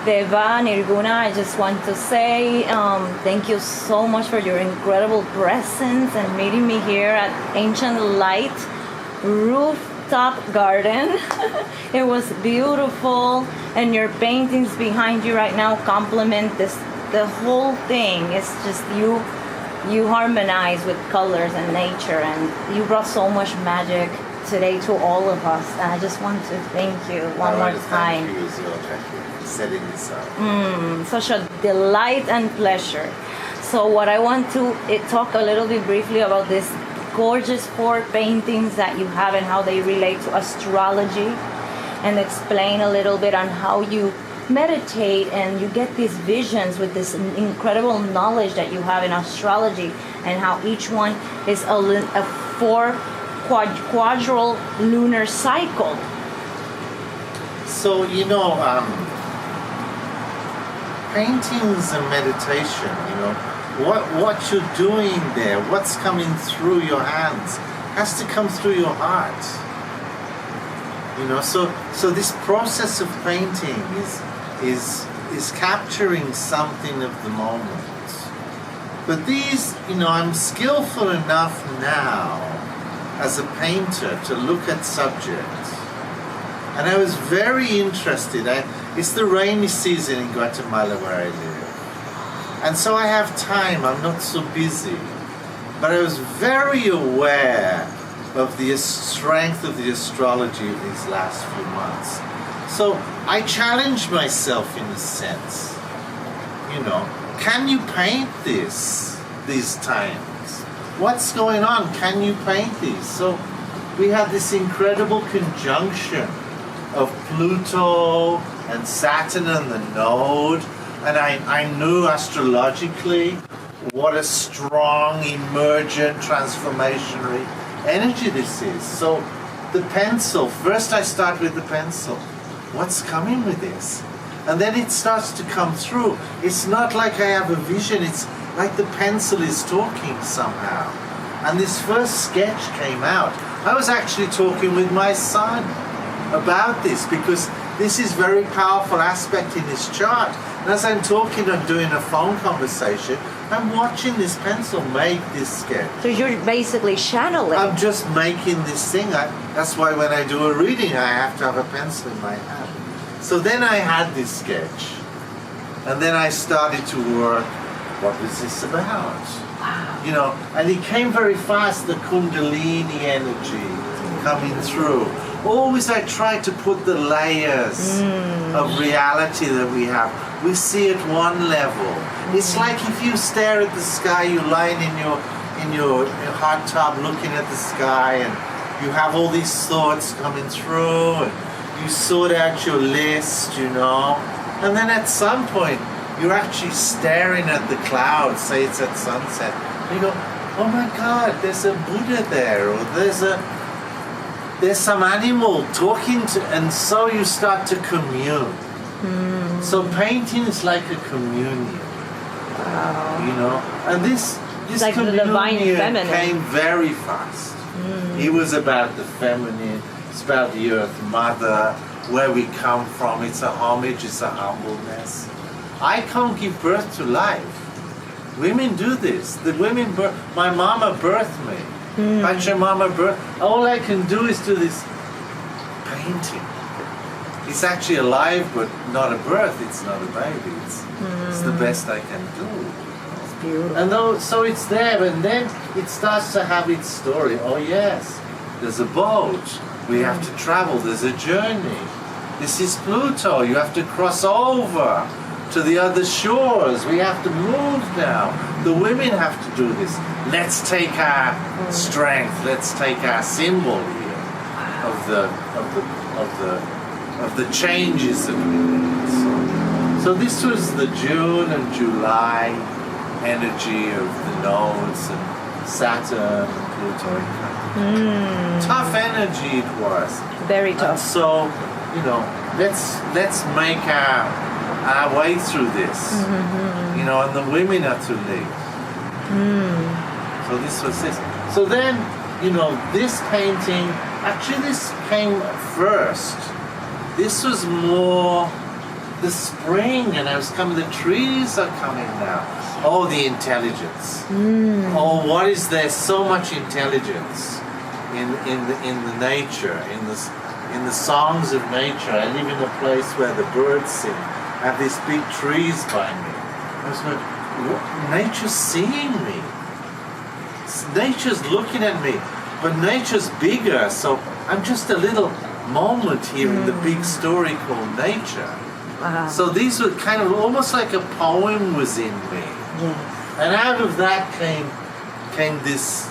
Deva Nirguna, I just want to say thank you so much for your incredible presence and meeting me here at Ancient Light Rooftop Garden. It was beautiful, and your paintings behind you right now complement this. The whole thing is just you harmonize with colors and nature, and you brought so much magic today to all of us. And I just want to thank you one more time. Thank you as well, JacQuel, for setting this up. Such a delight and pleasure. So what I want to talk a little bit briefly about this gorgeous 4 paintings that you have and how they relate to astrology, and explain a little bit on how you meditate and you get these visions with this incredible knowledge that you have in astrology, and how each one is a 4 quadral lunar cycle. So, paintings and meditation, what you're doing there, what's coming through your hands, has to come through your heart. So this process of painting is capturing something of the moment. But these, I'm skillful enough now as a painter to look at subjects. And I was very interested. It's the rainy season in Guatemala where I live. And so I have time, I'm not so busy. But I was very aware of the strength of the astrology of these last few months. So I challenged myself in a sense. Can you paint these times? What's going on? Can you paint these? So we had this incredible conjunction of Pluto and Saturn and the node, and I knew astrologically what a strong, emergent, transformationary energy this is. So the pencil, first I start with the pencil. What's coming with this? And then it starts to come through. It's not like I have a vision, it's like the pencil is talking somehow. And this first sketch came out. I was actually talking with my son about this, because this is very powerful aspect in this chart. And as I'm talking and doing a phone conversation, I'm watching this pencil make this sketch. So you're basically channeling. I'm just making this thing. That's why when I do a reading, I have to have a pencil in my hand. So then I had this sketch. And then I started to work, what was this about? Wow. And it came very fast, the Kundalini energy coming through. Always I try to put the layers of reality that we have. We see at one level. It's like if you stare at the sky, you're lying in your hot tub looking at the sky, and you have all these thoughts coming through, and you sort out your list, and then at some point you're actually staring at the clouds, say it's at sunset, and you go, oh my God, there's a Buddha there, or there's some animal talking to, and so you start to commune. So painting is like a communion. Wow. And this like the divine feminine came very fast. It was about the feminine, it's about the earth mother, where we come from, it's a homage, it's a humbleness. I can't give birth to life. Women do this. The women my mama birthed me. Pachamama birthed. All I can do is do this painting. It's actually alive, but not a birth. It's not a baby. It's the best I can do. It's beautiful. And so it's there, and then it starts to have its story. Oh yes, there's a boat. We have to travel. There's a journey. This is Pluto. You have to cross over to the other shores. We have to move now. The women have to do this. Let's take our strength. Let's take our symbol here of the changes that we need. So this was the June and July energy of the nodes and Saturn and Pluto. Tough energy it was. Very tough. And so, let's make our way through this. And the women are to lead. So this was this. So then, this painting, actually this came first. This was more the spring, and I was coming, the trees are coming now. Oh, the intelligence. Oh, what is there? So much intelligence in the nature, in the songs of nature. I live in a place where the birds sing. I have these big trees by me. I was like, nature's seeing me. Nature's looking at me, but nature's bigger. So I'm just a little moment here in the big story called nature. Wow. So these were kind of almost like a poem was in me. Yes. And out of that came this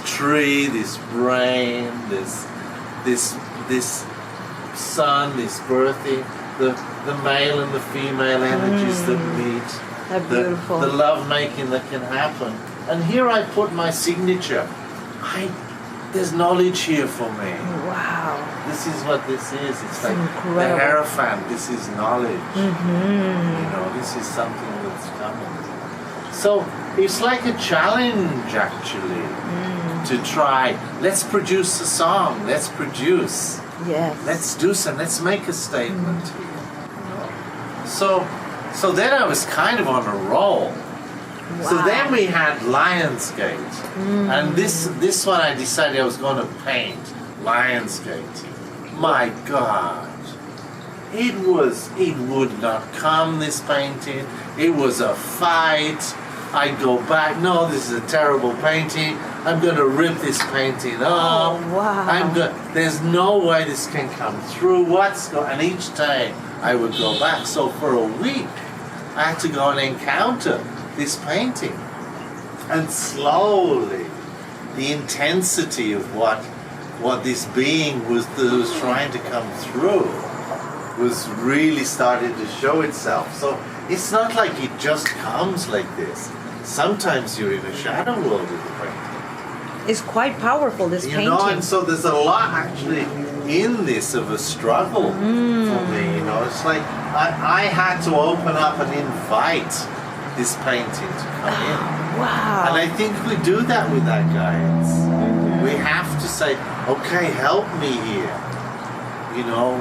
tree, this brain, this sun, this birthing, the male and the female energies that meet, They're beautiful. the love making that can happen. And here I put my signature. There's knowledge here for me. Wow. This is what this is. It's like incredible. the Hierophant. This is knowledge. Mm-hmm. You know, this is something that's coming. So it's like a challenge, actually, to try. Let's produce a song. Let's produce. Yes. Let's do some. Let's make a statement here. You know? So then I was kind of on a roll. Wow. So then we had Lionsgate, and this one I decided I was going to paint. Lionsgate. My God, it would not come, this painting. It was a fight. I'd go back. No, this is a terrible painting. I'm going to rip this painting off. Oh, wow. There's no way this can come through. And each time I would go back. So for a week, I had to go and encounter this painting, and slowly the intensity of what this being that was trying to come through was really starting to show itself. So it's not like it just comes like this. Sometimes you're in a shadow world with the painting. It's quite powerful, this painting. You know, and so there's a lot actually in this of a struggle for me. You know, it's like I had to open up and invite this painting to come in. Wow. And I think we do that with our guides. We have to say, okay, help me here. You know.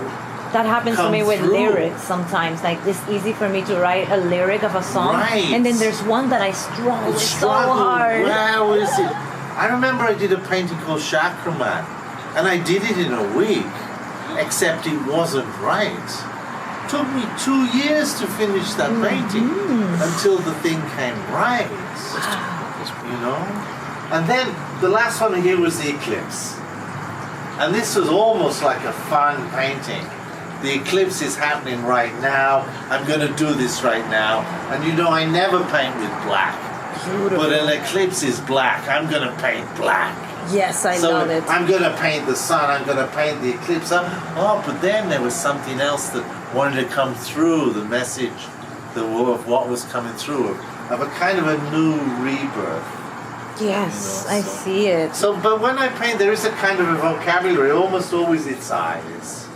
That happens to come me with through. lyrics sometimes. Like, it's easy for me to write a lyric of a song. Right. And then there's one that I struggle so hard. Where is it? I remember I did a painting called Chakraman, and I did it in a week, except it wasn't right. Took me 2 years to finish that painting until the thing came right. You know? And then the last one here was the eclipse. And this was almost like a fun painting. The eclipse is happening right now. I'm going to do this right now. And you know, I never paint with black. Beautiful. But an eclipse is black. I'm going to paint black. Yes, I love it. I'm going to paint the sun. I'm going to paint the eclipse. Oh, but then there was something else that wanted to come through, the message of what was coming through, of a kind of a new rebirth. Yes, You know, I see it. So, but when I paint, there is a kind of a vocabulary, almost always it's eyes.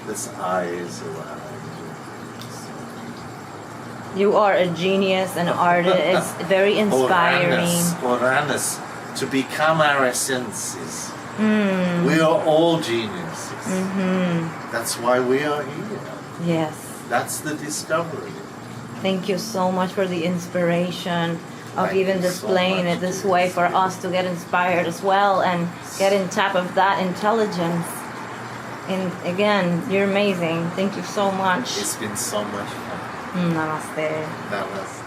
There's eyes around. You are a genius, an artist. It's very inspiring. Oranus, to become our essences. We are all geniuses. That's why we are here. Yes. That's the discovery. Thank you so much for the inspiration of Thank even you so displaying much, it this dear. way for us to get inspired as well and get in tap of that intelligence. And again, you're amazing. Thank you so much. It's been so much fun. Namaste. That was